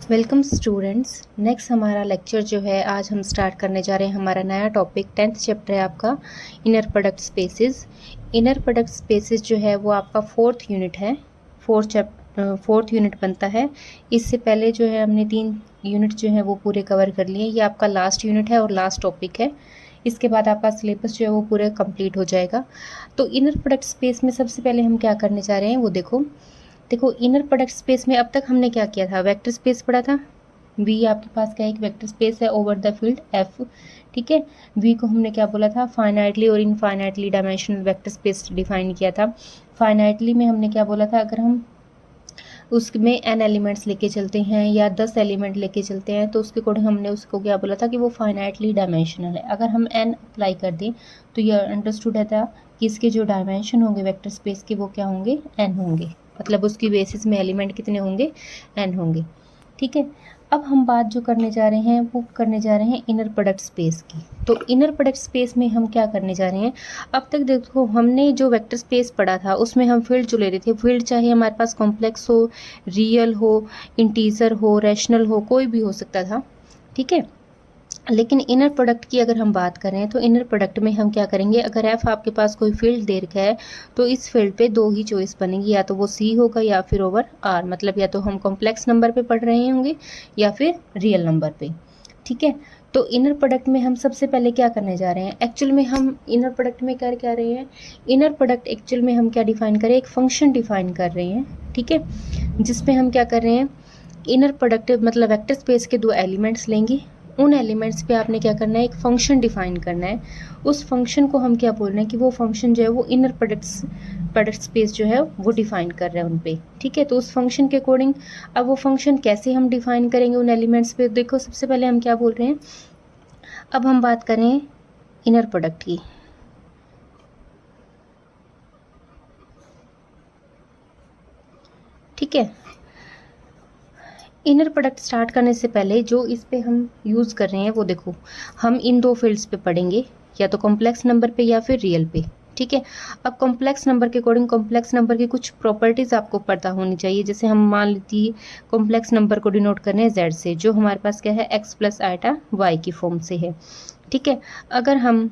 Welcome students. Next हमारा lecture जो है आज हम स्टार्ट करने जा रहे हैं। हमारा नया टॉपिक 10th चैप्टर है आपका inner product spaces. Inner product spaces जो है वो आपका 4th यूनिट है। 4th यूनिट बनता है। इससे पहले जो है हमने 3 यूनिट जो है वो पूरे कवर कर लिए। ये आपका लास्ट यूनिट है और लास्ट टॉपिक है। इसके बाद आपका सिलेबस जो है वो पूरा कंप्लीट हो जाएगा। तो इनर प्रोडक्ट स्पेस में सबसे पहले हम क्या करने जा रहे हैं वो देखो इनर प्रोडक्ट स्पेस में अब तक हमने क्या किया था, वेक्टर स्पेस पढ़ा था। वी आपके पास क्या एक वेक्टर स्पेस है ओवर द फील्ड एफ। ठीक है, वी को हमने क्या बोला था, फाइनाइटली और infinitely dimensional vector space define किया था। फाइनाइटली में हमने क्या बोला था, अगर हम उसमें n एलिमेंट्स लेके चलते हैं या 10 एलिमेंट लेके चलते हैं तो उसके अकॉर्डिंग हमने उसको क्या बोला था कि वो फाइनाइटली डायमेंशनल है। अगर हम n अप्लाई कर दें तो ये अंडरस्टूड है था कि इसके जो डायमेंशन होंगे वेक्टर स्पेस के वो क्या होंगे, n होंगे। मतलब उसकी बेसिस में एलिमेंट कितने होंगे, n होंगे। ठीक है, अब हम बात जो करने जा रहे हैं वो करने जा रहे हैं इनर प्रोडक्ट स्पेस की। तो इनर प्रोडक्ट स्पेस में हम क्या करने जा रहे हैं, अब तक देखो हमने जो वेक्टर स्पेस पढ़ा था उसमें हम फील्ड जो ले रहे थे, फील्ड चाहे हमारे पास कॉम्प्लेक्स हो, रियल हो, इंटीजर हो, रैशनल हो, कोई भी हो सकता था। ठीक है, लेकिन इनर प्रोडक्ट की अगर हम बात करें तो इनर प्रोडक्ट में हम क्या करेंगे, अगर एफ आपके पास कोई फील्ड दे रखा है तो इस फील्ड पे दो ही चॉइस बनेगी, या तो वो सी होगा या फिर ओवर आर। मतलब या तो हम कॉम्प्लेक्स नंबर पे पढ़ रहे होंगे या फिर रियल नंबर पे। ठीक है, तो इनर प्रोडक्ट में हम सबसे पहले क्या करने जा रहे हैं, एक्चुअल में हम इनर प्रोडक्ट में कर क्या रहे हैं, इनर प्रोडक्ट एक्चुअल में हम क्या डिफाइन करें, एक फंक्शन डिफाइन कर रहे हैं। ठीक है, जिसमें हम क्या कर रहे हैं, इनर प्रोडक्ट मतलब वेक्टर स्पेस के दो एलिमेंट्स लेंगे, उन एलिमेंट्स पे आपने क्या करना है, एक फंक्शन डिफाइन करना है। उस फंक्शन को हम क्या बोल रहे हैं कि वो फंक्शन जो है वो इनर प्रोडक्ट स्पेस जो है वो डिफाइन कर रहे हैं उन पे। ठीक है, तो उस फंक्शन के अकॉर्डिंग अब वो फंक्शन कैसे हम डिफाइन करेंगे उन एलिमेंट्स पे, देखो सबसे पहले हम क्या बोल रहे हैं, अब हम बात करें इनर प्रोडक्ट की। ठीक है, इनर प्रोडक्ट स्टार्ट करने से पहले जो इस पे हम यूज़ कर रहे हैं वो देखो, हम इन दो फील्ड्स पे पढ़ेंगे, या तो कॉम्प्लेक्स नंबर पे या फिर रियल पे। ठीक है, अब कॉम्प्लेक्स नंबर के अकॉर्डिंग कॉम्प्लेक्स नंबर की कुछ प्रॉपर्टीज़ आपको पता होनी चाहिए। जैसे हम मान लीजिए कॉम्प्लेक्स नंबर को डिनोट करने हैं जेड से, जो हमारे पास क्या है एक्स प्लस आइटा वाई की फॉर्म से है। ठीक है, अगर हम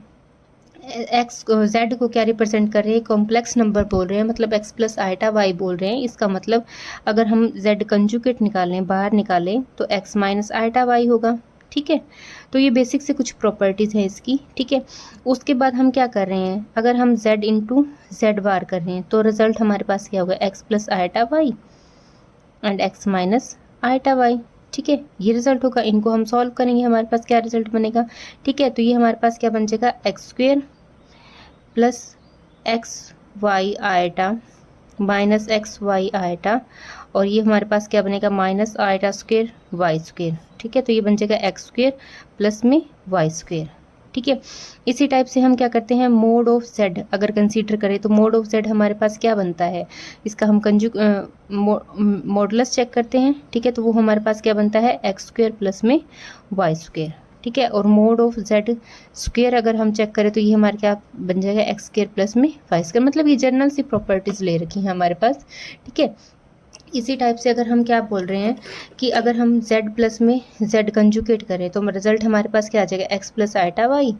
एक्स जेड को क्या रिप्रेजेंट कर रहे हैं, कॉम्प्लेक्स नंबर बोल रहे हैं, मतलब एक्स प्लस आइटा वाई बोल रहे हैं। इसका मतलब अगर हम जेड कंजुगेट निकालें, बाहर निकालें, तो एक्स माइनस आइटा वाई होगा। ठीक है, तो ये बेसिक से कुछ प्रॉपर्टीज़ हैं इसकी। ठीक है, उसके बाद हम क्या कर रहे हैं, अगर हम जेड इंटू जेड बार कर रहे हैं तो रिजल्ट हमारे पास क्या होगा, x plus iota y and x minus iota y. ठीक है, ये रिजल्ट होगा। इनको हम सॉल्व करेंगे, हमारे पास क्या रिजल्ट बनेगा। ठीक है, तो ये हमारे पास क्या बन जाएगा, x square plus x y iota minus x y iota, और ये हमारे पास क्या बनेगा, minus iota square y square. ठीक है, तो ये बन जाएगा एक्स स्क्वेयर प्लस में वाई स्क्वेयर। ठीक है, इसी टाइप से हम क्या करते हैं, मोड ऑफ जेड अगर कंसीडर करें तो मोड ऑफ जेड हमारे पास क्या बनता है, इसका हम मॉडुलस चेक करते हैं। ठीक है, तो वो हमारे पास क्या बनता है, एक्स स्क्वेयर प्लस में वाई स्क्वेयर। ठीक है, और मोड ऑफ जेड स्क्वेयर अगर हम चेक करें तो ये हमारे क्या बन जाएगा, एक्स स्क्वेयर प्लस में वाई स्क्वेयर। मतलब ये जनरल सी प्रॉपर्टीज़ ले रखी हैं हमारे पास। ठीक है, इसी टाइप से अगर हम क्या बोल रहे हैं कि अगर हम z प्लस में z कंजुकेट करें तो रिजल्ट हमारे पास क्या आ जाएगा, x प्लस आइटा वाई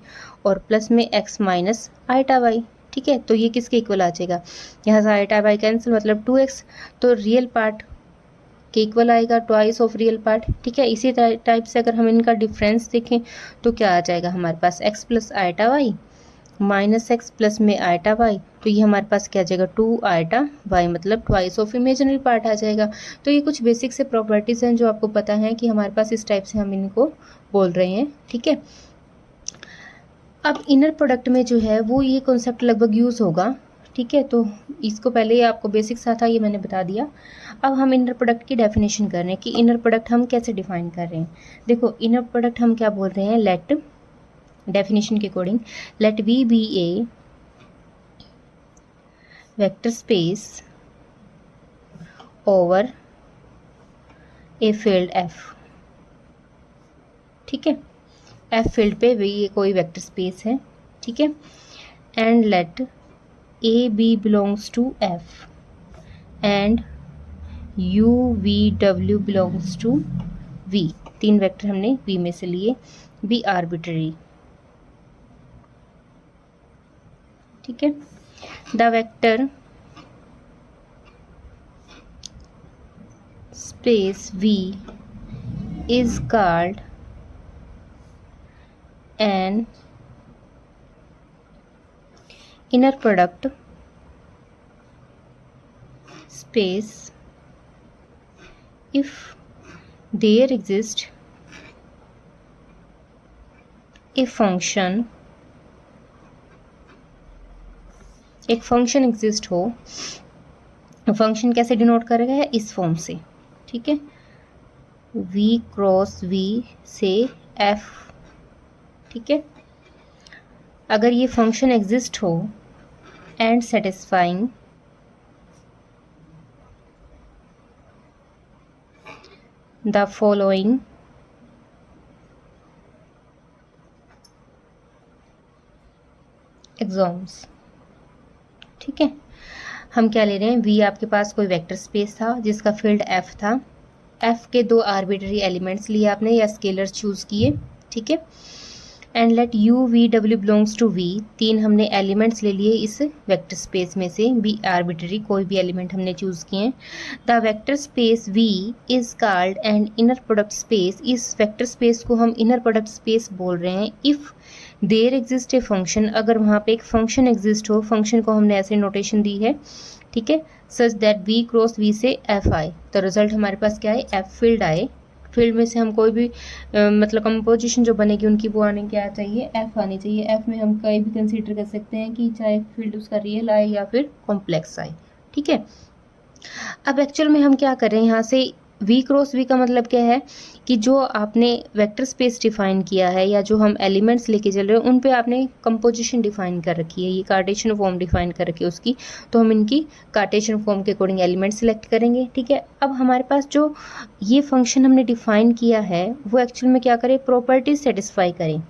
और प्लस में x माइनस आइटा वाई। ठीक है, तो ये किसके इक्वल आ जाएगा, यहाँ से आइटा वाई कैंसिल, मतलब 2x, तो रियल पार्ट के इक्वल आएगा, ट्वाइस ऑफ रियल पार्ट। ठीक है, इसी टाइप से अगर हम इनका डिफरेंस देखें तो क्या आ जाएगा हमारे पास, x plus iota y minus x plus में आइटा वाई, तो ये हमारे पास क्या आ जाएगा, 2 आइटा वाई, मतलब ट्वाइस ऑफ इमेजिनरी पार्ट आ जाएगा। तो ये कुछ बेसिक से प्रॉपर्टीज़ हैं जो आपको पता है कि हमारे पास इस टाइप से हम इनको बोल रहे हैं। ठीक है, अब इनर प्रोडक्ट में जो है वो ये कॉन्सेप्ट लगभग यूज़ होगा। ठीक है, तो इसको पहले ही आपको बेसिक्स आता, ये मैंने बता दिया। अब हम इनर प्रोडक्ट की डेफिनेशन कर रहे हैं कि इनर प्रोडक्ट हम कैसे डिफाइन कर रहे हैं। देखो इनर प्रोडक्ट हम क्या बोल रहे हैं, लेट डेफिनेशन के according let we be a vector space over a field F. ठीक है, एफ फील्ड पे भी ये कोई वेक्टर स्पेस है। ठीक है, and let a b belongs to F and u v डब्ल्यू बिलोंग्स टू V, 3 वेक्टर हमने V में से लिए, be arbitrary, ठीक है। The vector space V is called an inner product space if there exists a function, एक function exist हो। Function कैसे डिनोट करेगा है, इस फॉर्म से, ठीक है, V क्रॉस V से F, ठीक है। अगर ये फंक्शन एग्जिस्ट हो and satisfying the following exams, ठीक है। हम क्या ले रहे हैं, V आपके पास कोई वेक्टर स्पेस था जिसका फील्ड F था, F के 2 आर्बिट्ररी एलिमेंट्स लिए आपने या स्केलर चूज किए, ठीक है। And let U V W belongs to V, 3 हमने एलिमेंट्स ले लिए इस वेक्टर स्पेस में से, B आर्बिट्ररी कोई भी एलिमेंट हमने चूज किए। The vector space V is called and inner product space, इस वेक्टर स्पेस को हम इनर प्रोडक्ट स्पेस बोल रहे हैं if there exist a function, अगर वहाँ पे एक फंक्शन एग्जिस्ट हो, फंक्शन को हमने ऐसे नोटेशन दी है, ठीक है, such that V cross V से F आए, तो रिजल्ट हमारे पास क्या है, F फील्ड आए। फील्ड में से हम कोई भी मतलब कंपोजिशन जो बनेगी उनकी वो आने क्या चाहिए, F आनी चाहिए। F में हम कहीं भी कंसीडर कर सकते हैं कि चाहे फील्ड उसका रियल आए या फिर कॉम्प्लेक्स आए, ठीक है। अब एक्चुअल में हम क्या कर रहे हैं, यहाँ से V क्रॉस V का मतलब क्या है कि जो आपने वेक्टर स्पेस डिफाइन किया है या जो हम एलिमेंट्स लेके चल रहे हैं उन पे आपने कंपोजिशन डिफाइन कर रखी है, ये कार्टेशियन फॉर्म डिफाइन कर रखी है उसकी, तो हम इनकी कार्टेशियन फॉर्म के अकॉर्डिंग एलिमेंट सेलेक्ट करेंगे, ठीक है। अब हमारे पास जो ये फंक्शन हमने डिफाइन किया है वो एक्चुअल में क्या करें, प्रॉपर्टीज सेटिस्फाई करें,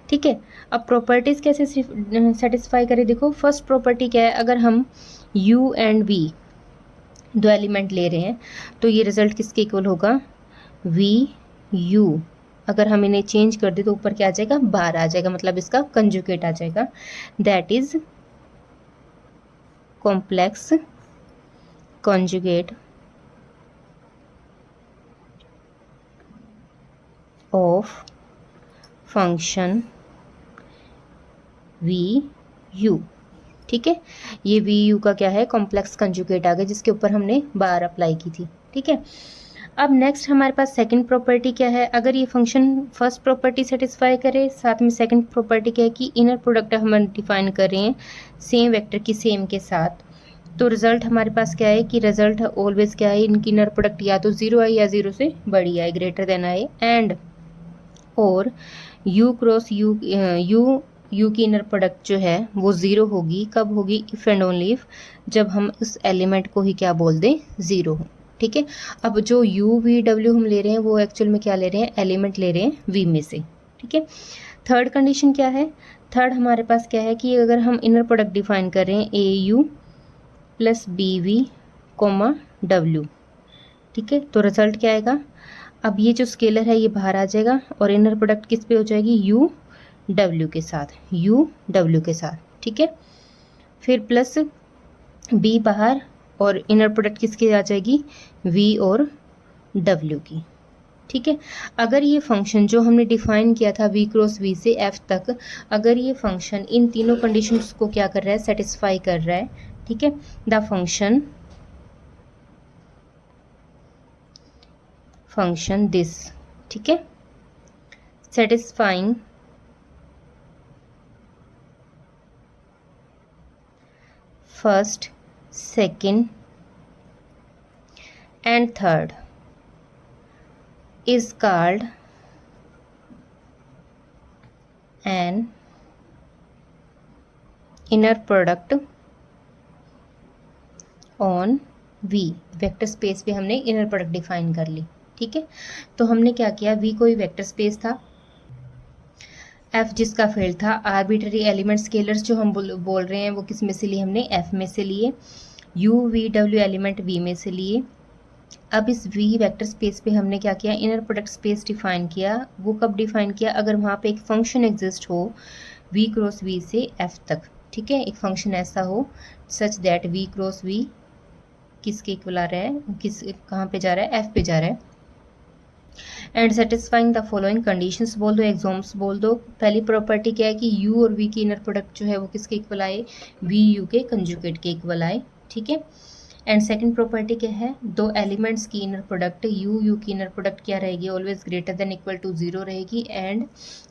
ठीक है। अब प्रॉपर्टीज कैसे सेटिस्फाई करें, देखो फर्स्ट प्रॉपर्टी क्या है, अगर हम U एंड V 2 एलिमेंट ले रहे हैं तो ये रिजल्ट किसके इक्वल होगा, V U, अगर हम इन्हें चेंज कर दे तो ऊपर क्या आ जाएगा, 12 आ जाएगा, मतलब इसका कंजुगेट आ जाएगा, that is complex conjugate of function V U, ठीक है। ये V U का क्या है, कॉम्प्लेक्स कंजुगेट आ गया जिसके ऊपर हमने बार अप्लाई की थी, ठीक है। अब नेक्स्ट हमारे पास सेकंड प्रॉपर्टी क्या है, अगर ये फंक्शन फर्स्ट प्रॉपर्टी सेटिस्फाई करे, साथ में सेकंड प्रॉपर्टी क्या है कि इनर प्रोडक्ट हम डिफाइन कर रहे हैं सेम वेक्टर की सेम के साथ, तो रिजल्ट हमारे पास क्या है कि रिजल्ट ऑलवेज क्या है, इनकी इनर प्रोडक्ट या तो 0 आए या 0 से बड़ी आए, ग्रेटर देन आए, एंड और U क्रॉस U की इनर प्रोडक्ट जो है वो 0 होगी, कब होगी, इफ एंड ओनली इफ, जब हम उस एलिमेंट को ही क्या बोल दें, 0 हो, ठीक है। अब जो U V W हम ले रहे हैं वो एक्चुअल में क्या ले रहे हैं, एलिमेंट ले रहे हैं V में से, ठीक है। थर्ड कंडीशन क्या है, थर्ड हमारे पास क्या है कि अगर हम इनर प्रोडक्ट डिफाइन कर रहे हैं AU plus BV comma W, ठीक है, तो रिजल्ट क्या आएगा, अब ये जो स्केलर है ये बाहर आ जाएगा और इनर प्रोडक्ट किस पे हो जाएगी, U W के साथ, U W के साथ, ठीक है। फिर प्लस B बाहर और इनर प्रोडक्ट किसकी आ जाएगी, V और W की, ठीक है। अगर ये फंक्शन जो हमने डिफाइन किया था V क्रॉस V से F तक, अगर ये फंक्शन इन तीनों कंडीशंस को क्या कर रहा है, सेटिस्फाई कर रहा है, ठीक है, द फंक्शन दिस, ठीक है, satisfying first second and third is called an inner product on V, vector space पे हमने इनर प्रोडक्ट डिफाइन कर ली, ठीक है। तो हमने क्या किया, V कोई वेक्टर स्पेस था, F जिसका फील्ड था, आर्बिट्ररी एलिमेंट स्केलर्स जो हम बोल रहे हैं वो किस में से लिए, हमने F में से लिए, U V W element V में से लिए, अब इस वी वेक्टर स्पेस पे हमने क्या किया, इनर प्रोडक्ट स्पेस डिफाइन किया। वो कब डिफाइन किया, अगर वहाँ पे एक फंक्शन एग्जिस्ट हो v क्रॉस v से f तक, ठीक है, एक फंक्शन ऐसा हो such that v cross v किसके इक्वल आ रहा है, किस कहाँ पे जा रहा है, f पे जा रहा है। And satisfying the following conditions बोल दो, एग्जाम्स बोल दो। पहली प्रॉपर्टी क्या है कि u और v की इनर प्रोडक्ट जो है वो किसके इक्वल आए, v u के कंजुगेट के इक्वल आए, ठीक है। एंड सेकंड प्रॉपर्टी क्या है, दो एलिमेंट्स की इनर प्रोडक्ट u की इनर प्रोडक्ट क्या रहेगी, always greater than equal to 0 रहेगी। एंड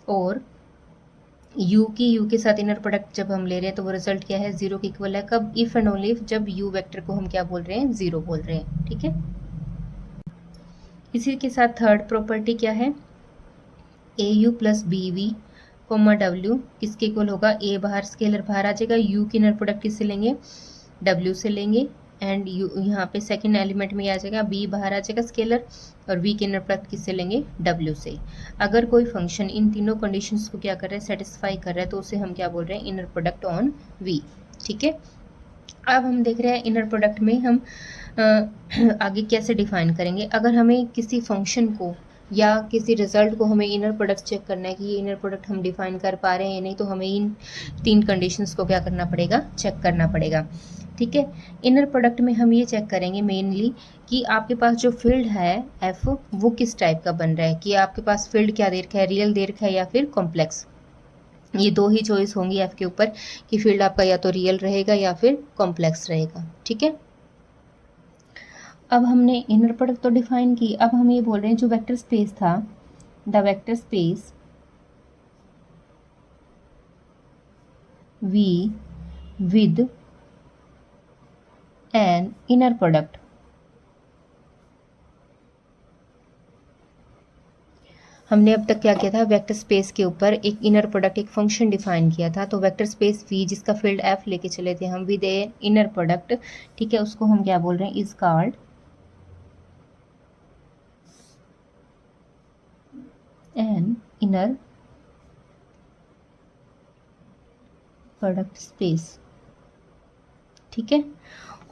और u के साथ इनर प्रोडक्ट जब हम ले रहे हैं तो वो रिजल्ट क्या है, 0 के इक्वल है। कब, इफ एंड ओनली इफ जब u वेक्टर को हम क्या बोल रहे हैं, 0 बोल रहे हैं, ठीक है। इसी के साथ थर्ड प्रॉपर्टी क्या है, au plus b v comma डब्ल्यू किसके इक्वल होगा, a बाहर स्केलर बाहर आ जाएगा, u की इनर प्रोडक्ट किससे लेंगे, w से लेंगे। एंड u यहाँ पे सेकंड एलिमेंट में आ जाएगा, b बाहर आ जाएगा स्केलर, और v की इनर प्रोडक्ट किससे लेंगे, w से। अगर कोई फंक्शन इन तीनों कंडीशंस को क्या कर रहा है, सेटिस्फाई कर रहा है, तो उसे हम क्या बोल रहे हैं, इनर प्रोडक्ट ऑन v, ठीक है। अब हम देख रहे हैं इनर प्रोडक्ट में हम आगे कैसे डिफाइन करेंगे। अगर हमें किसी फंक्शन को या किसी रिजल्ट को हमें इनर प्रोडक्ट चेक करना है कि ये इनर प्रोडक्ट हम डिफाइन कर पा रहे हैं या नहीं, तो हमें इन तीन कंडीशंस को क्या करना पड़ेगा, चेक करना पड़ेगा, ठीक है। इनर प्रोडक्ट में हम ये चेक करेंगे मेनली कि आपके पास जो फील्ड है एफ वो किस टाइप का बन रहा है, कि आपके पास फील्ड क्या दे रखा है, रियल दे रखा है या फिर कॉम्प्लेक्स। ये दो ही चॉइस होंगी एफ के ऊपर कि फील्ड आपका या तो रियल रहेगा या फिर कॉम्प्लेक्स रहेगा, ठीक है। अब हमने इनर प्रोडक्ट तो डिफाइन की, अब हम ये बोल रहे हैं जो वेक्टर स्पेस था, the vector space V with N inner product. हमने अब तक क्या किया था, वेक्टर स्पेस के ऊपर एक इनर प्रोडक्ट, एक फंक्शन डिफाइन किया था। तो वेक्टर स्पेस V जिसका फील्ड F लेके चले थे हम, विद ए इनर प्रोडक्ट, ठीक है, उसको हम क्या बोल रहे हैं, is called an inner product space, ठीक है।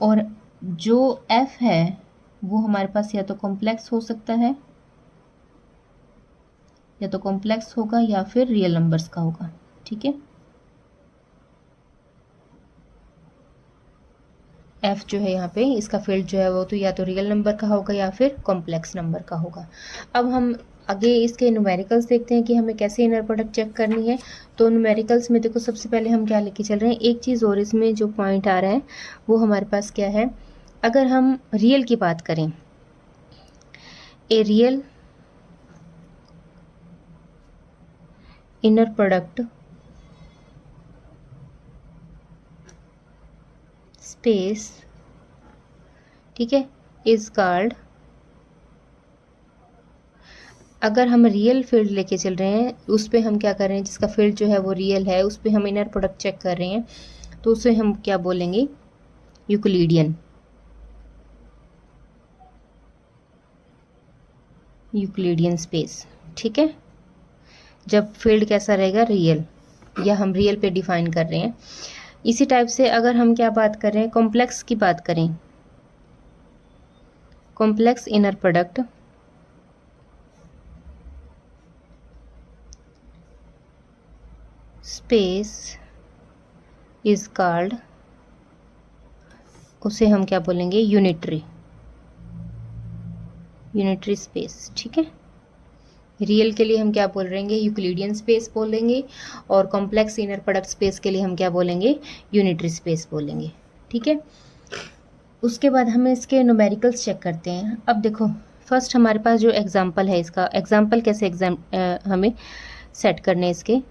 और जो F है वो हमारे पास या तो कॉम्प्लेक्स हो सकता है, या तो कॉम्प्लेक्स होगा या फिर रियल नंबर्स का होगा, ठीक है। एफ जो है यहाँ पे इसका फील्ड जो है वो तो या तो रियल नंबर का होगा या फिर कॉम्प्लेक्स नंबर का होगा। अब हम आगे इसके न्यूमेरिकल्स देखते हैं कि हमें कैसे इनर प्रोडक्ट चेक करनी है। तो न्यूमेरिकल्स में देखो सबसे पहले हम क्या लेके चल रहे हैं, एक चीज़ और इसमें जो पॉइंट आ रहा है वो हमारे पास क्या है, अगर हम रियल की बात करें, a real inner product space, ठीक है, इज कॉल्ड, अगर हम रियल फील्ड लेके चल रहे हैं उस पर हम क्या कर रहे हैं, जिसका फील्ड जो है वो रियल है उस पर हम इनर प्रोडक्ट चेक कर रहे हैं, तो उसे हम क्या बोलेंगे, यूक्लिडियन, यूक्लिडियन स्पेस, ठीक है। जब फील्ड कैसा रहेगा, रियल, या हम रियल पे डिफाइन कर रहे हैं। इसी टाइप से अगर हम क्या बात कर रहे हैं, कॉम्प्लेक्स की बात करें, complex inner product space is called, उसे हम क्या बोलेंगे, यूनिटरी, यूनिटरी स्पेस, ठीक है। रियल के लिए हम क्या बोल रहेंगे, यूक्लिडियन स्पेस बोलेंगे, और कॉम्प्लेक्स इनर प्रोडक्ट स्पेस के लिए हम क्या बोलेंगे, यूनिटरी स्पेस बोलेंगे, ठीक है। उसके बाद हम इसके न्यूमेरिकल्स चेक करते हैं। अब देखो फर्स्ट हमारे पास जो एग्जांपल है, इसका एग्जांपल कैसे हमें सेट करने इसके,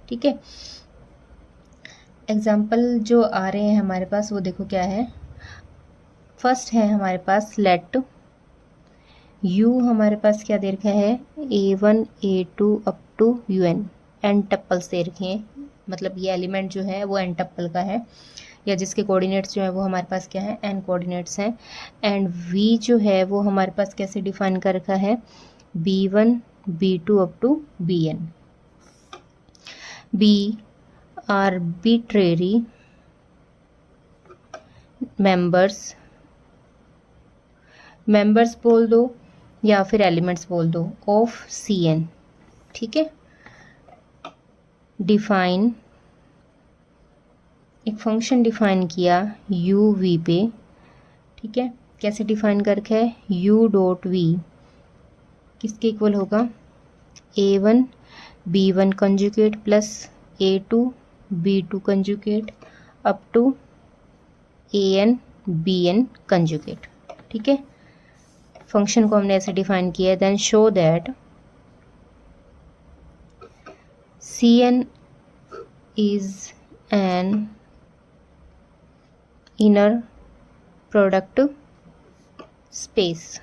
ठीक है। एग्जांपल जो आ रहे हैं हमारे पास वो देखो क्या है, फर्स्ट है हमारे पास लेट u, हमारे पास क्या दे रखा है, a1 a2 up to un, n tuples दे रखे हैं, मतलब ये एलिमेंट जो है वो एन टप्पल का है, या जिसके कोऑर्डिनेट्स जो है वो हमारे पास क्या है, एन कोऑर्डिनेट्स हैं। एंड v जो है वो हमारे पास कैसे डिफाइन कर रखा है, b1 b2 up to bn, b arbitrary members members बोल दो या फिर एलिमेंट्स बोल दो ऑफ Cn, ठीक है। डिफाइन, एक फंक्शन डिफाइन किया यू वी पे, ठीक है। कैसे डिफाइन करके है, u डॉट वी किसके इक्वल होगा, a1 b1 conjugate plus a2 b2 conjugate up to an bn conjugate, ठीक है। फंक्शन को हमने ऐसे डिफाइन किया है। Then show that Cn is an inner product space,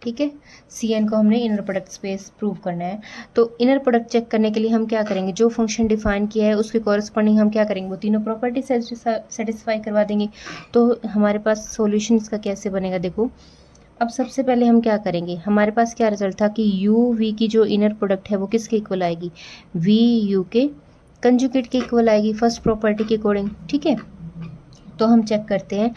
ठीक है। Cn को हमने इनर प्रोडक्ट स्पेस प्रूव करना है। तो इनर प्रोडक्ट चेक करने के लिए हम क्या करेंगे, जो फंक्शन डिफाइन किया है उसके कॉरस्पॉन्डिंग हम क्या करेंगे, वो तीनों प्रॉपर्टी सेटिस्फाई करवा देंगे। तो हमारे पास सॉल्यूशन इसका कैसे बनेगा, देखो। अब सबसे पहले हम क्या करेंगे, हमारे पास क्या रिजल्ट था कि यू वी की जो इनर प्रोडक्ट है वो किसके इक्वल आएगी, वी यू के कंजुगेट के इक्वल आएगी फर्स्ट प्रॉपर्टी के अकॉर्डिंग, ठीक है। तो हम चेक करते हैं।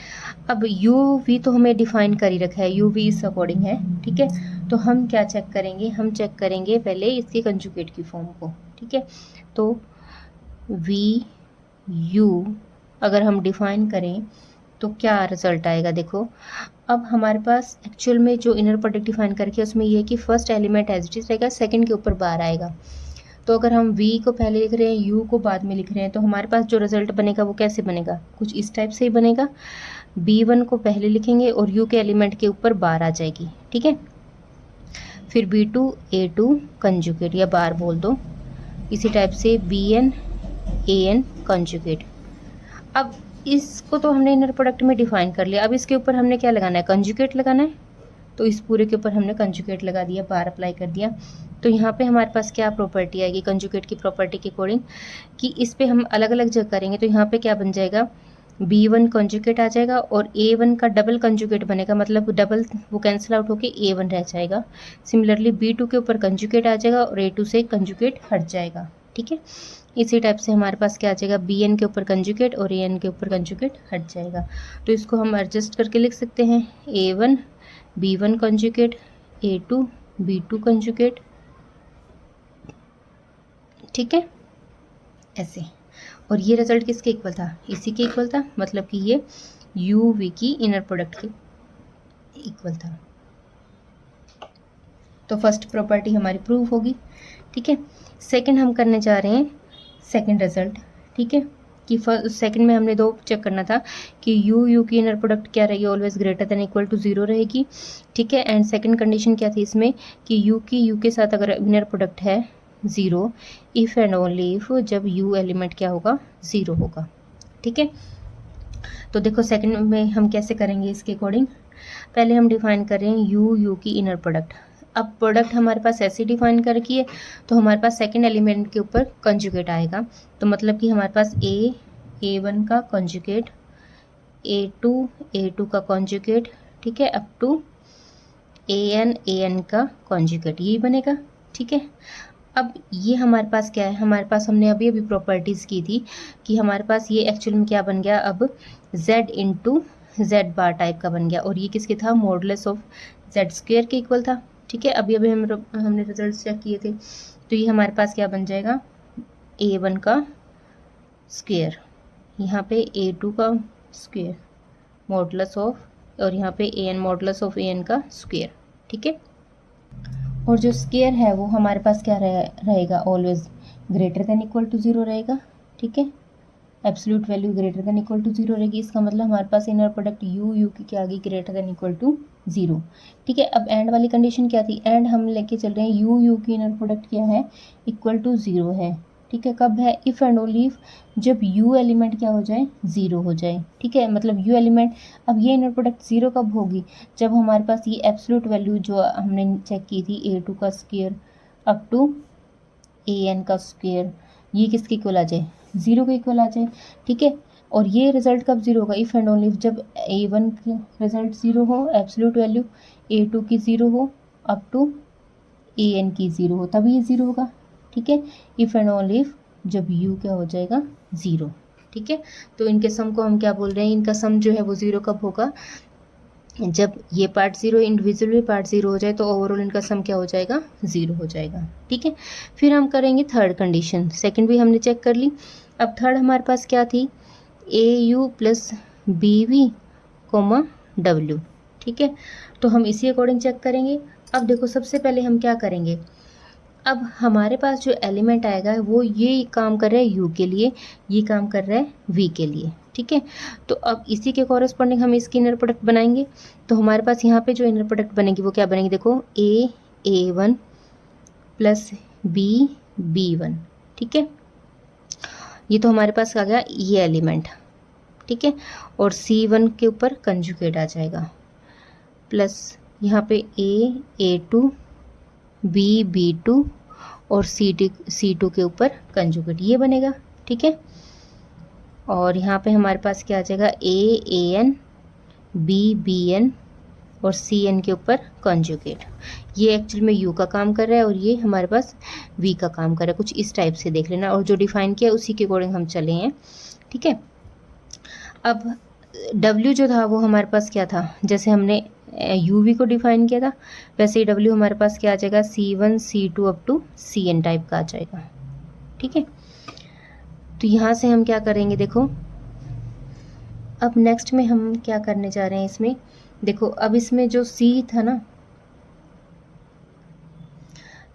अब यू वी तो हमें डिफाइन कर ही रखा है, यू वी इस अकॉर्डिंग है, ठीक है। तो हम क्या चेक करेंगे, हम चेक करेंगे पहले इसके कंजुगेट की फॉर्म को, ठीक है। तो वी यू अगर हम डिफाइन करें तो क्या रिजल्ट आएगा, देखो। अब हमारे पास एक्चुअल में जो इनर प्रोडक्ट डिफाइन करके उसमें ये है कि first element as it is रहेगा, सेकंड के ऊपर बार आएगा। तो अगर हम v को पहले लिख रहे हैं, u को बाद में लिख रहे हैं, तो हमारे पास जो रिजल्ट बनेगा वो कैसे बनेगा, कुछ इस टाइप से ही बनेगा। b1 को पहले लिखेंगे और u के एलिमेंट के ऊपर बार आ जाएगी, ठीक है। फिर b2 a2 कंजुगेट या बार बोल दो, इसी टाइप से bn an कंजुगेट। अब इसको तो हमने इनर प्रोडक्ट में डिफाइन कर लिया। अब इसके ऊपर हमने क्या लगाना है, कंजुगेट लगाना है। तो इस पूरे के ऊपर हमने कंजुगेट लगा दिया, बार अप्लाई कर दिया। तो यहाँ पे हमारे पास क्या प्रॉपर्टी आएगी कंजुगेट की प्रॉपर्टी के अकॉर्डिंग, कि इस पे हम अलग अलग जगह करेंगे। तो यहाँ पे क्या बन जाएगा, b1 कंजुगेट आ जाएगा और a1 का डबल कंजुगेट बनेगा, मतलब डबल वो कैंसिल आउट होके a1 रह जाएगा। सिमिलरली b2 के ऊपर कंजुगेट आ जाएगा और a2 से कंजुगेट हट जाएगा, ठीक है। इसी टाइप से हमारे पास क्या आ जाएगा, bn के ऊपर कंजुगेट और an के ऊपर कंजुगेट हट जाएगा। तो इसको हम एडजस्ट करके लिख सकते हैं, a1 b1 conjugate a2 b2 conjugate, ठीक है, ऐसे। और ये रिजल्ट किसके इक्वल था, इसी के इक्वल था, मतलब कि ये यू वी की इनर प्रोडक्ट के इक्वल था। तो फर्स्ट प्रॉपर्टी हमारी प्रूव होगी, ठीक है। सेकंड हम करने जा रहे हैं सेकंड रिजल्ट, ठीक है। कि सेकंड में हमने दो चेक करना था कि यू की इनर प्रोडक्ट क्या रहेगी, always greater than equal to 0 रहेगी, ठीक है। एंड सेकंड कंडीशन क्या थी इसमें कि यू के साथ अगर इनर प्रोडक्ट है 0, इफ़ एंड ओनली इफ जब यू एलिमेंट क्या होगा, 0 होगा, ठीक है। तो देखो सेकंड में हम कैसे करेंगे इसके अकॉर्डिंग, पहले हम डिफाइन कर रहे हैं यू की इनर प्रोडक्ट। अब प्रोडक्ट हमारे पास ऐसे डिफाइन कर रखी है, तो हमारे पास सेकंड एलिमेंट के ऊपर कंजुगेट आएगा। तो मतलब कि हमारे पास a1 का कंजुगेट, a2 का कंजुगेट, ठीक है, अप टू an का कंजुगेट, यही बनेगा, ठीक है। अब ये हमारे पास क्या है, हमारे पास हमने अभी प्रॉपर्टीज़ की थी कि हमारे पास ये एक्चुअल में क्या बन गया, अब z इंटू जेड बार टाइप का बन गया। और ये किसके था, मॉडुलस ऑफ जेड स्क्वायर के इक्वल था, ठीक है। अभी हमने रिजल्ट चेक किए थे। तो ये हमारे पास क्या बन जाएगा, a1 का स्क्वायर, यहाँ पे a2 का स्क्वायर मॉडुलस ऑफ, और यहाँ पे an मॉडुलस ऑफ an का स्क्वायर, ठीक है। और जो स्क्वायर है वो हमारे पास क्या रहेगा, always greater than equal to 0 रहेगा, ठीक है। Absolute value greater than equal to 0 रहेगी, इसका मतलब हमारे पास इनर प्रोडक्ट यू की क्या आ गई, ग्रेटर देन इक्वल टू 0, ठीक है। अब एंड वाली कंडीशन क्या थी, एंड हम लेके चल रहे हैं यू की इनर प्रोडक्ट क्या है, इक्वल टू 0 है, ठीक है। कब है, इफ़ एंड ओनली इफ जब यू एलिमेंट क्या हो जाए, 0 हो जाए, ठीक है। मतलब यू एलिमेंट, अब ये इनर प्रोडक्ट 0 कब होगी, जब हमारे पास ये एब्सोल्यूट वैल्यू जो हमने चेक की थी a2 का स्क्वायर अप टू an का स्क्वायर, ये किसके इक्वल आ जाए, 0 के इक्वल आ जाए, ठीक है। और ये रिजल्ट कब 0 होगा, इफ़ एंड ओनली जब a1 की रिजल्ट 0 हो, एब्सोल्यूट वैल्यू a2 की 0 हो, अप टू an की 0 हो, तभी ये 0 होगा, ठीक है। इफ़ एंड ओनली जब u क्या हो जाएगा, 0, ठीक है। तो इनके सम को हम क्या बोल रहे हैं, इनका सम जो है वो 0 कब होगा, जब ये part zero individually part zero हो जाए तो ओवरऑल इनका सम क्या हो जाएगा, ज़ीरो हो जाएगा। ठीक है, फिर हम करेंगे थर्ड कंडीशन। सेकंड भी हमने चेक कर ली। अब थर्ड हमारे पास क्या थी, a u plus b v comma डब्ल्यू। ठीक है, तो हम इसी अकॉर्डिंग चेक करेंगे। अब देखो सबसे पहले हम क्या करेंगे, अब हमारे पास जो एलिमेंट आएगा वो ये काम कर रहा है यू के लिए, ये काम कर रहा है वी के लिए। ठीक है, तो अब इसी के कॉरेस्पॉन्डिंग हम इसकी इनर प्रोडक्ट बनाएंगे। तो हमारे पास यहाँ पे जो इनर प्रोडक्ट बनेगी वो क्या बनेगी, देखो ए वन प्लस बी वन। ठीक है, ये तो हमारे पास आ गया ये एलिमेंट। ठीक है, और सी वन के ऊपर कंजुगेट आ जाएगा, प्लस यहाँ पे ए टू बी टू और सी टू के ऊपर कंजुगेट, ये बनेगा। ठीक है, और यहाँ पे हमारे पास क्या आ जाएगा, ए एन बी एन और सी एन के ऊपर कंजुगेट। ये एक्चुअल में यू का काम कर रहा है और ये हमारे पास वी का काम कर रहा है, कुछ इस टाइप से देख लेना। और जो डिफाइन किया उसी के अकॉर्डिंग हम चले हैं। ठीक है, अब डब्ल्यू जो था वो हमारे पास क्या था, जैसे हमने यू वी को डिफाइन किया था वैसे ही डब्ल्यू हमारे पास क्या आ जाएगा, C1 C2 up to CN type का आ जाएगा। ठीक है, तो यहाँ से हम क्या करेंगे, देखो अब नेक्स्ट में हम क्या करने जा रहे हैं इसमें, देखो अब इसमें जो C था ना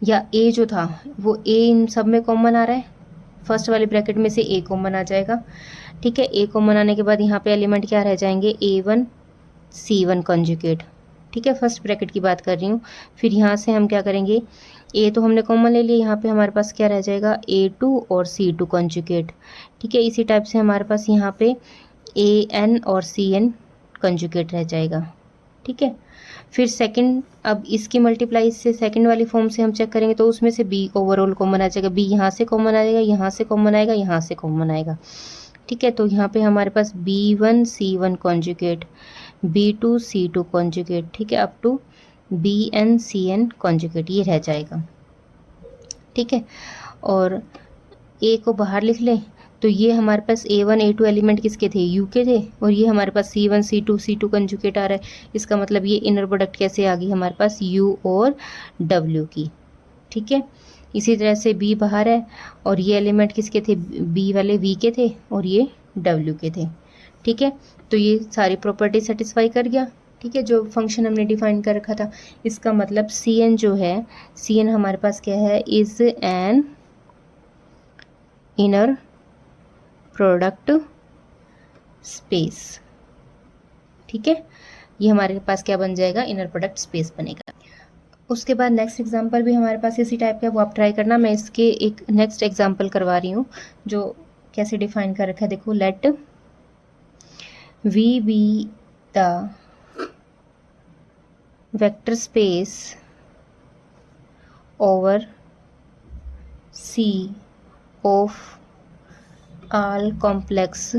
या A जो था वो A इन सब में कॉमन आ रहा है, फर्स्ट वाले ब्रैकेट में से A कॉमन आ जाएगा। ठीक है, A कॉमन आने के बाद यहाँ पे एलिमेंट क्या रह जाएंगे, A1 C1 कंजुगेट। ठीक है, फर्स्ट ब्रैकेट की बात कर रही हूँ। फिर यहाँ से हम क्या करेंगे, ए तो हमने कॉमन ले लिया, यहाँ पे हमारे पास क्या रह जाएगा, A2 और C2 कंजुगेट। ठीक है, इसी टाइप से हमारे पास यहाँ पे AN और CN कंजुगेट रह जाएगा। ठीक है, फिर सेकंड, अब इसकी मल्टीप्लाई से सेकंड वाली फॉर्म से हम चेक करेंगे तो उसमें से B ओवरऑल कॉमन आ जाएगा, B यहाँ से कॉमन आ जाएगा, यहाँ से कॉमन आएगा, यहाँ से कॉमन आएगा। ठीक है, तो यहाँ पे हमारे पास B1 C1 conjugate, B2 C2 conjugate, ठीक है, up to BN CN conjugate, ये रह जाएगा। ठीक है, और A को बाहर लिख लें तो ये हमारे पास A1 A2 एलिमेंट किसके थे, U के थे, और ये हमारे पास C1 C2 कंजुगेट आ रहा है। इसका मतलब ये इनर प्रोडक्ट कैसे आ गई हमारे पास, U और W की। ठीक है, इसी तरह से B बाहर है और ये एलिमेंट किसके थे, B वाले V के थे और ये W के थे। ठीक है, तो ये सारी प्रॉपर्टी सेटिस्फाई कर गया। ठीक है, जो फंक्शन हमने डिफाइन कर रखा था, इसका मतलब CN जो है, CN हमारे पास क्या है, is an inner product space. ठीक है, ये हमारे पास क्या बन जाएगा, इनर प्रोडक्ट स्पेस बनेगा। उसके बाद नेक्स्ट एग्जांपल भी हमारे पास इसी टाइप का, वो आप ट्राई करना। मैं इसके एक नेक्स्ट एग्जांपल करवा रही हूँ जो कैसे डिफाइन कर रखा है। देखो, let V be the vector space over C of all complex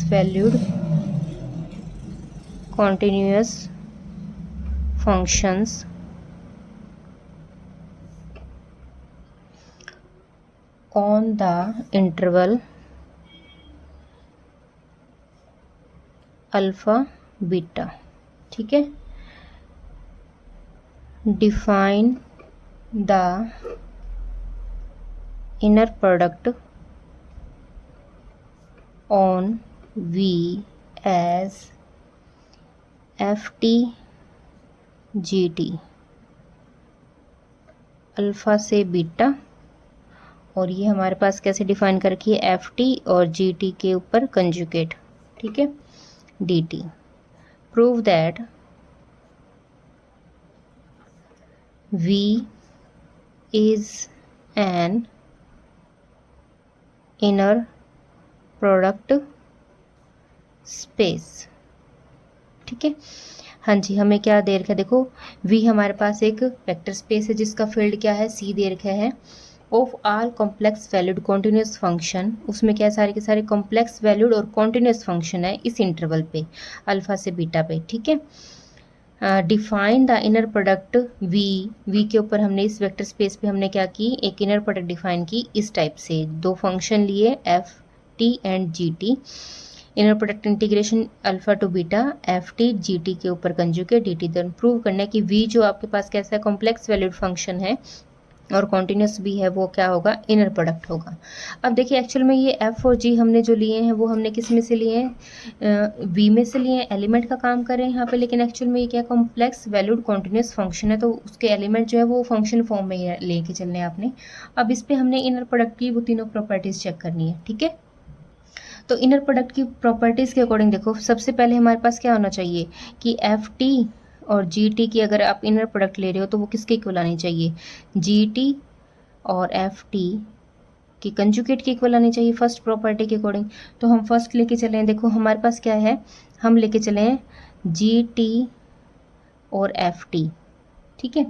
valued continuous functions on the interval alpha beta. ठीक है, define the inner product on V as FT GT, alpha से बीटा, और ये हमारे पास कैसे डिफाइन कर रखी है, FT और GT के ऊपर कंजुगेट। ठीक है, DT। Prove that V is an inner product space. ठीक है, हाँ जी, हमें क्या दे रखा है, देखो V हमारे पास एक वेक्टर स्पेस है जिसका फील्ड क्या है, C दे रखा है, of all complex valued continuous function. उसमें क्या सारे के सारे कॉम्प्लेक्स वैल्यूड और कॉन्टिन्यूस फंक्शन है इस इंटरवल पे, अल्फा से बीटा पे। ठीक है, define the inner product V के ऊपर हमने इस वेक्टर स्पेस पे हमने क्या की, एक इनर प्रोडक्ट डिफाइन की इस टाइप से, दो फंक्शन लिए F T and G T। Inner product integration alpha to beta f t g t के ऊपर conjugate d t, then prove करना है कि वी जो आपके पास कैसा है, कॉम्प्लेक्स वैल्यूड फंक्शन है और कॉन्टिन्यूस भी है, वो क्या होगा, इनर प्रोडक्ट होगा। अब देखिए एक्चुअल में ये एफ और जी हमने जो लिए हैं वो हमने किस में से लिए हैं, वी में से लिए हैं, एलिमेंट का काम कर रहे हैं यहाँ पे, लेकिन एक्चुअल में ये क्या कॉम्प्लेक्स वैल्यूड कॉन्टिन्यूस फंक्शन है, तो उसके एलिमेंट जो है वो फंक्शन फॉर्म में ही लेके चलने हैं आपने। अब इस पर हमने इनर प्रोडक्ट की वो तीनों प्रॉपर्टीज चेक करनी है, ठीक है। तो इनर प्रोडक्ट की प्रॉपर्टीज के अकॉर्डिंग देखो, सबसे पहले हमारे पास क्या होना चाहिए कि एफ टी और जी टी की अगर आप इनर प्रोडक्ट ले रहे हो तो वो किसके इक्वल आनी चाहिए, जी टी और एफ टी की कंजुगेट के इक्वल आनी चाहिए फर्स्ट प्रॉपर्टी के अकॉर्डिंग। तो हम फर्स्ट लेके चले हैं, देखो हमारे पास क्या है, हम लेके चले हैं जी टी और एफ टी, ठीक है।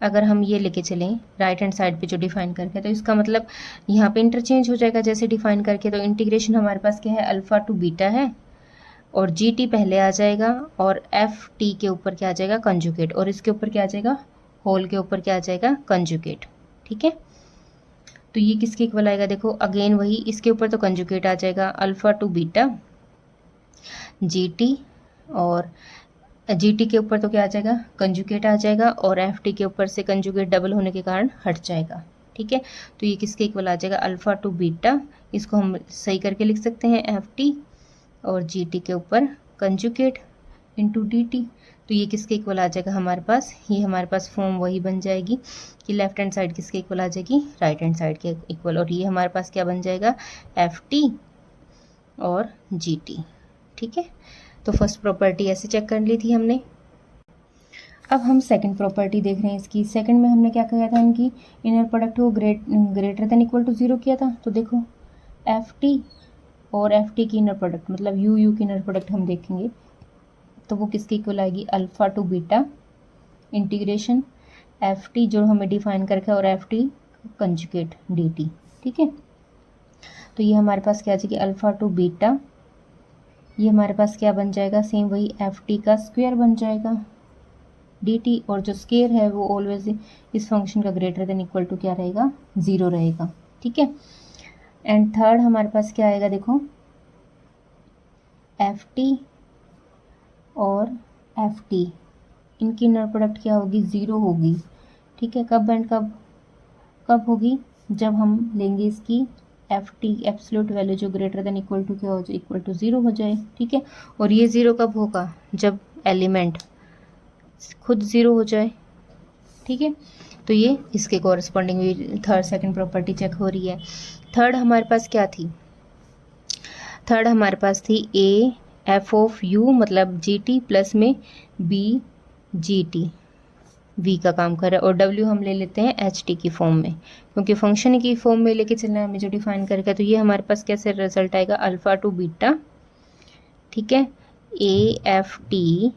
अगर हम ये लेके चलें राइट हैंड साइड पे जो डिफाइन करके, तो इसका मतलब यहाँ पे इंटरचेंज हो जाएगा जैसे डिफाइन करके। तो इंटीग्रेशन हमारे पास क्या है, अल्फा टू बीटा है और जी टी पहले आ जाएगा और एफ टी के ऊपर क्या आ जाएगा, कंजुगेट, और इसके ऊपर क्या आ जाएगा, होल के ऊपर क्या आ जाएगा, कंजुगेट, ठीक है। तो ये किसके इक्वल आएगा, देखो अगेन वही, इसके ऊपर तो कंजुगेट आ जाएगा alpha to beta ji t, और जी टी के ऊपर तो क्या आ जाएगा, कंजुगेट आ जाएगा, और एफ टी के ऊपर से कंजुगेट डबल होने के कारण हट जाएगा, ठीक है। तो ये किसके इक्वल आ जाएगा, अल्फा टू बीटा, इसको हम सही करके लिख सकते हैं एफ टी और जी टी के ऊपर कंजुगेट इंटू डी टी। तो ये किसके इक्वल आ जाएगा हमारे पास, ये हमारे पास फॉर्म वही बन जाएगी कि लेफ्ट हैंड साइड किसके इक्वल आ जाएगी, राइट हैंड साइड के इक्वल, और ये हमारे पास क्या बन जाएगा, एफ टी और जी टी, ठीक है। तो फर्स्ट प्रॉपर्टी ऐसे चेक कर ली थी हमने। अब हम सेकंड प्रॉपर्टी देख रहे हैं इसकी। सेकंड में हमने क्या किया था, इनकी इनर प्रोडक्ट को ग्रेटर देन इक्वल टू 0 किया था। तो देखो एफ टी और एफ टी की इनर प्रोडक्ट मतलब यू यू की इनर प्रोडक्ट हम देखेंगे तो वो किसकी इक्वल आएगी, alpha to beta integration F T जो हमें डिफाइन करके और F T conjugate d T, ठीक है। तो ये हमारे पास क्या आ जाएगी, अल्फा टू बीटा, ये हमारे पास क्या बन जाएगा, सेम वही एफ टी का स्क्वायर बन जाएगा डी टी, और जो स्क्वायर है वो ऑलवेज इस फंक्शन का ग्रेटर देन इक्वल टू क्या रहेगा, 0 रहेगा, ठीक है। एंड थर्ड हमारे पास क्या आएगा, देखो एफ टी और एफ टी इनकी इनर प्रोडक्ट क्या होगी, 0 होगी, ठीक है। कब एंड कब कब होगी, जब हम लेंगे इसकी एफ टी एब्सोल्यूट वैल्यू जो ग्रेटर देन इक्वल टू क्या हो जाए, इक्वल टू 0 हो जाए, ठीक है। और ये 0 कब होगा, जब एलिमेंट खुद 0 हो जाए, ठीक है। तो ये इसके कॉरस्पॉन्डिंग भी थर्ड सेकंड प्रॉपर्टी चेक हो रही है। थर्ड हमारे पास क्या थी, थर्ड हमारे पास थी ए एफ ऑफ यू मतलब जी टी प्लस में बी जी टी, वी का काम कर रहा है, और डब्ल्यू हम ले लेते हैं एच टी की फॉर्म में, क्योंकि फंक्शन की फॉर्म में लेके चलना है हमें जो डिफाइन करके। तो ये हमारे पास कैसे रिजल्ट आएगा, अल्फा टू बीटा, ठीक है, a f t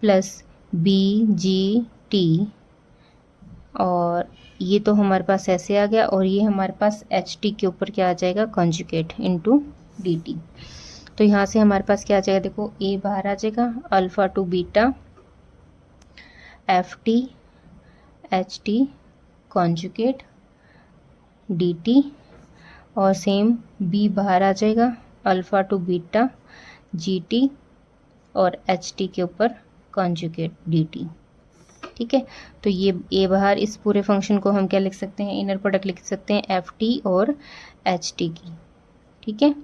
plus b g t, और ये तो हमारे पास ऐसे आ गया, और ये हमारे पास एच टी के ऊपर क्या आ जाएगा, कॉन्जुगेट इनटू डी टी। तो यहाँ से हमारे पास क्या आ जाएगा, देखो ए बाहर आ जाएगा, alpha to beta f T H T conjugate D T, और सेम बी बाहर आ जाएगा, alpha to beta ji t और एच टी के ऊपर कॉन्जुगेट डी टी, ठीक है। तो ये ए बाहर, इस पूरे फंक्शन को हम क्या लिख सकते हैं, इनर प्रोडक्ट लिख सकते हैं एफ टी और एच टी की, ठीक है।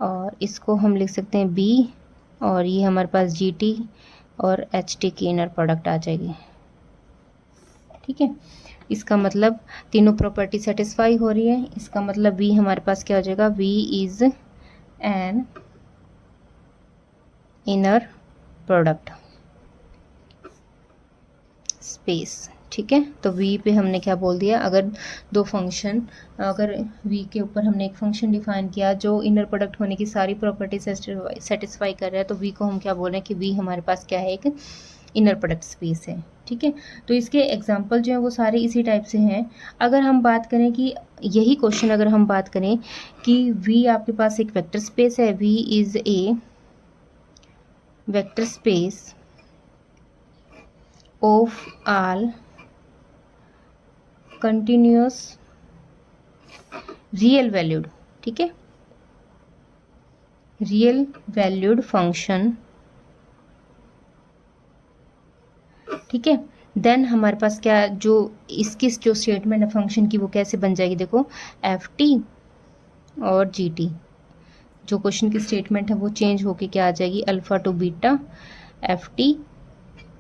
और इसको हम लिख सकते हैं बी, और ये हमारे पास जी टी और एच टी की इनर प्रोडक्ट आ जाएगी, ठीक है। इसका मतलब तीनों प्रॉपर्टी सेटिस्फाई हो रही है, इसका मतलब वी हमारे पास क्या हो जाएगा, V is an inner product space, ठीक है। तो वी पे हमने क्या बोल दिया, अगर दो फंक्शन, अगर वी के ऊपर हमने एक फंक्शन डिफाइन किया जो इनर प्रोडक्ट होने की सारी प्रॉपर्टी सेटिस्फाई कर रहा है, तो वी को हम क्या बोल रहे हैं कि वी हमारे पास क्या है, एक इनर प्रोडक्ट स्पेस है, ठीक है। तो इसके एग्जांपल जो है वो सारे इसी टाइप से हैं। अगर हम बात करें कि यही क्वेश्चन अगर हम बात करें कि वी आपके पास एक वेक्टर स्पेस है, V is a vector space of all continuous real valued, ठीक है, रियल वैल्यूड फंक्शन, ठीक है। देन हमारे पास क्या, जो इसकी जो स्टेटमेंट है फंक्शन की वो कैसे बन जाएगी, देखो एफ टी और जी टी, जो क्वेश्चन की स्टेटमेंट है वो चेंज होके क्या आ जाएगी, alpha to beta f T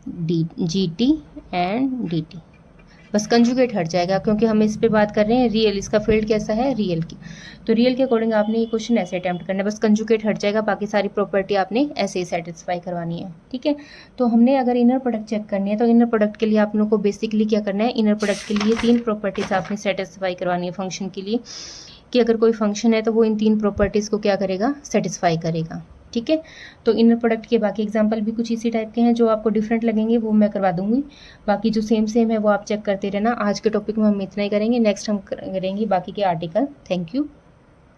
D G T and D T. बस कंजुगेट हट जाएगा क्योंकि हम इस पे बात कर रहे हैं रियल, इसका फील्ड कैसा है रियल की, तो रियल के अकॉर्डिंग आपने ये क्वेश्चन ऐसे अटेम्प्ट करना है, बस कंजुगेट हट जाएगा, बाकी सारी प्रॉपर्टी आपने ऐसे ही सेटिस्फाई करवानी है, ठीक है। तो हमने अगर इनर प्रोडक्ट चेक करनी है तो इनर प्रोडक्ट के लिए आप लोगों को बेसिकली क्या करना है, इनर प्रोडक्ट के लिए 3 प्रॉपर्टीज आपने सेटिस्फाई करवानी है फंक्शन के लिए, कि अगर कोई फंक्शन है तो वो इन 3 प्रॉपर्टीज़ को क्या करेगा, सेटिस्फाई करेगा, ठीक है। तो इनर प्रोडक्ट के बाकी एग्जांपल भी कुछ इसी टाइप के हैं, जो आपको डिफरेंट लगेंगे वो मैं करवा दूंगी, बाकी जो सेम सेम है वो आप चेक करते रहना। आज के टॉपिक में हम इतना ही करेंगे, नेक्स्ट हम करेंगे बाकी के आर्टिकल। Thank you.